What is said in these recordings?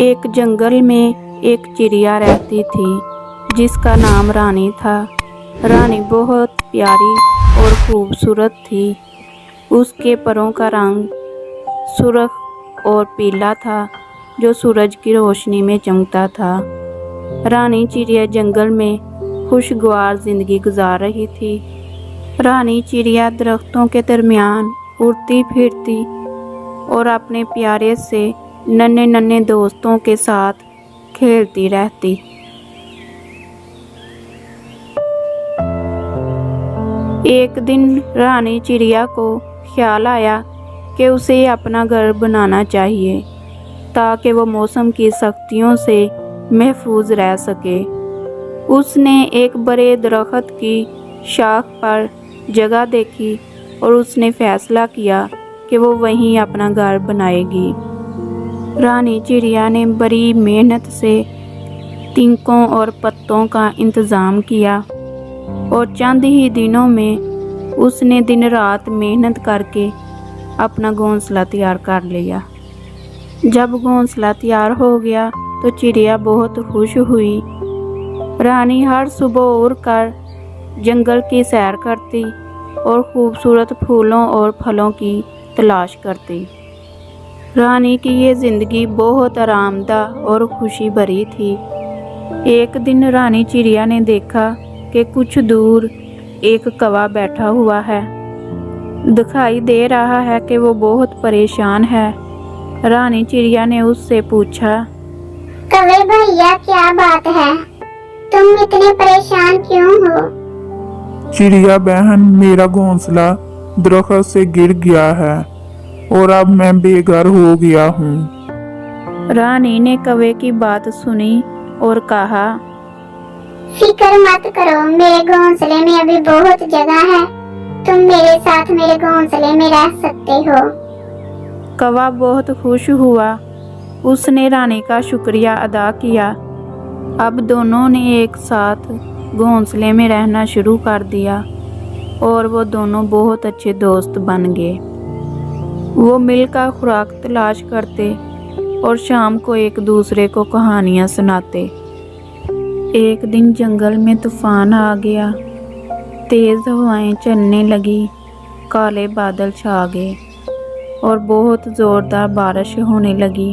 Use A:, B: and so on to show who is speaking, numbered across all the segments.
A: एक जंगल में एक चिड़िया रहती थी जिसका नाम रानी था। रानी बहुत प्यारी और खूबसूरत थी। उसके परों का रंग सुर्ख और पीला था जो सूरज की रोशनी में चमकता था। रानी चिड़िया जंगल में खुशगवार जिंदगी गुजार रही थी। रानी चिड़िया दरख्तों के दरमियान उड़ती फिरती और अपने प्यारे से नन्हे नन्हे दोस्तों के साथ खेलती रहती। एक दिन रानी चिड़िया को ख्याल आया कि उसे अपना घर बनाना चाहिए ताकि वो मौसम की सख्तियों से महफूज रह सके। उसने एक बड़े दरख्त की शाख पर जगह देखी और उसने फैसला किया कि वो वहीं अपना घर बनाएगी। रानी चिड़िया ने बड़ी मेहनत से तिनकों और पत्तों का इंतज़ाम किया और चंद ही दिनों में उसने दिन रात मेहनत करके अपना घोंसला तैयार कर लिया। जब घोंसला तैयार हो गया तो चिड़िया बहुत खुश हुई। रानी हर सुबह उड़कर जंगल की सैर करती और खूबसूरत फूलों और फलों की तलाश करती। रानी की ये ज़िंदगी बहुत आरामदा और खुशी भरी थी। एक दिन रानी चिड़िया ने देखा कि कुछ दूर एक कौवा बैठा हुआ है। दिखाई दे रहा है कि वो बहुत परेशान है। रानी चिड़िया ने उससे पूछा,
B: कौवे भैया क्या बात है, तुम इतने परेशान क्यों हो?
C: चिड़िया बहन, मेरा घोंसला दरख्त से गिर गया है और अब मैं बेघर हो गया हूँ।
A: रानी ने कौवे की बात सुनी और कहा,
B: फिक्र मत करो, मेरे घोंसले में अभी बहुत जगह है, तुम मेरे साथ मेरे घोंसले में रह सकते हो।
A: कौवा बहुत खुश हुआ। उसने रानी का शुक्रिया अदा किया। अब दोनों ने एक साथ घोंसले में रहना शुरू कर दिया और वो दोनों बहुत अच्छे दोस्त बन गए। वो मिलकर खुराक तलाश करते और शाम को एक दूसरे को कहानियाँ सुनाते। एक दिन जंगल में तूफान आ गया। तेज़ हवाएं चलने लगी, काले बादल छा गए और बहुत ज़ोरदार बारिश होने लगी।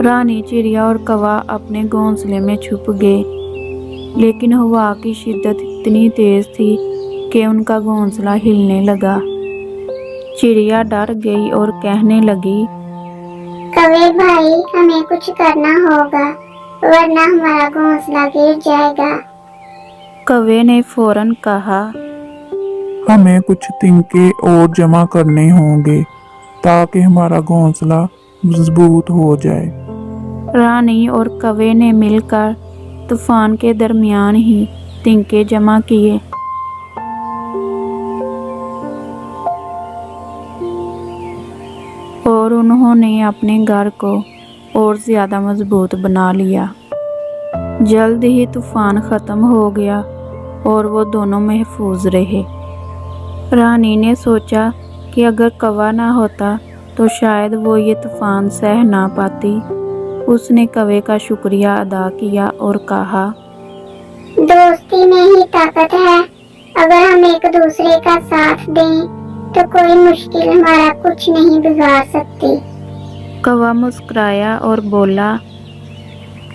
A: रानी चिड़िया और कौवा अपने घोंसले में छुप गए, लेकिन हवा की शिद्दत इतनी तेज़ थी कि उनका घोंसला हिलने लगा। चिड़िया डर गई और कहने लगी,
B: कौवे भाई, हमें कुछ करना होगा वरना हमारा घोंसला गिर जाएगा।
A: कौवे ने फौरन कहा,
C: हमें कुछ तिनके और जमा करने होंगे ताकि हमारा घोंसला मजबूत हो जाए।
A: रानी और कौवे ने मिलकर तूफान के दरमियान ही तिनके जमा किए। और उन्होंने अपने घर को और ज़्यादा मजबूत बना लिया। जल्द ही तूफान ख़त्म हो गया और वो दोनों महफूज रहे। रानी ने सोचा कि अगर कौवा ना होता तो शायद वो ये तूफान सह ना पाती। उसने कौवे का शुक्रिया अदा किया और कहा,
B: दोस्ती में ही ताकत है, अगर हम एक दूसरे का साथ दें तो कोई मुश्किल हमारा कुछ नहीं बिगाड़ सकती।
A: कौवा मुस्कुराया और बोला,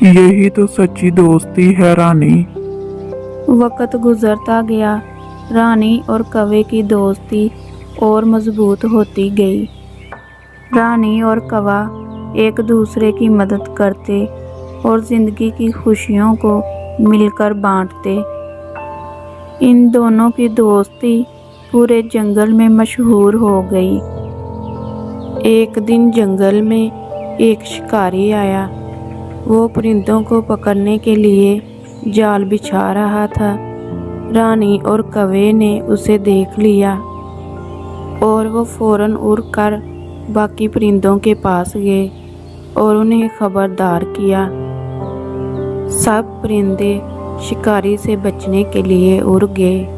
C: यही तो सच्ची दोस्ती है रानी।
A: वक्त गुजरता गया। रानी और कौवे की दोस्ती और मजबूत होती गई। रानी और कौवा एक दूसरे की मदद करते और ज़िंदगी की खुशियों को मिलकर बांटते। इन दोनों की दोस्ती पूरे जंगल में मशहूर हो गई। एक दिन जंगल में एक शिकारी आया। वो परिंदों को पकड़ने के लिए जाल बिछा रहा था। रानी और कौवे ने उसे देख लिया और वो फौरन उड़कर बाकी परिंदों के पास गए और उन्हें खबरदार किया। सब परिंदे शिकारी से बचने के लिए उड़ गए।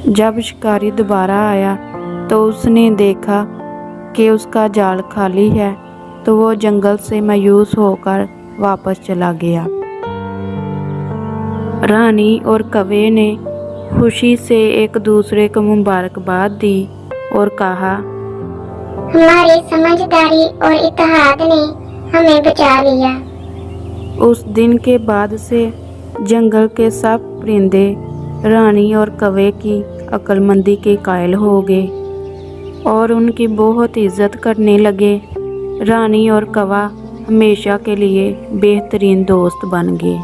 A: जब शिकारी दोबारा आया तो उसने देखा कि उसका जाल खाली है तो वो जंगल से मायूस होकर वापस चला गया। रानी और कौवे ने खुशी से एक दूसरे को मुबारकबाद दी और कहा,
B: हमारी समझदारी और इत्तेहाद ने हमें बचा लिया।
A: उस दिन के बाद से जंगल के सब परिंदे रानी और कौवे की अक्लमंदी के कायल हो गए और उनकी बहुत इज्जत करने लगे। रानी और कौवा हमेशा के लिए बेहतरीन दोस्त बन गए।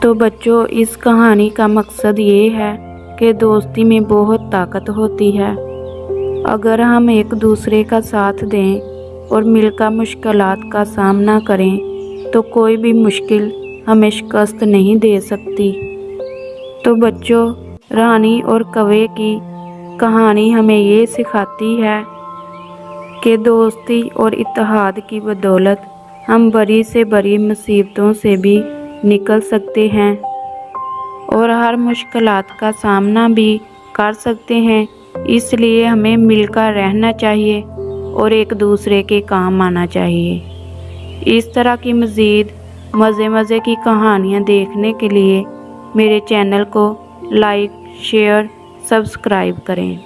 A: तो बच्चों, इस कहानी का मकसद ये है कि दोस्ती में बहुत ताकत होती है। अगर हम एक दूसरे का साथ दें और मिलकर मुश्किलात का सामना करें तो कोई भी मुश्किल हमें शिकस्त नहीं दे सकती। तो बच्चों, रानी और कौवे की कहानी हमें ये सिखाती है कि दोस्ती और इत्तेहाद की बदौलत हम बड़ी से बड़ी मुसीबतों से भी निकल सकते हैं और हर मुश्किलात का सामना भी कर सकते हैं। इसलिए हमें मिलकर रहना चाहिए और एक दूसरे के काम आना चाहिए। इस तरह की मज़ीद मज़े की कहानियाँ देखने के लिए मेरे चैनल को लाइक, शेयर, सब्सक्राइब करें।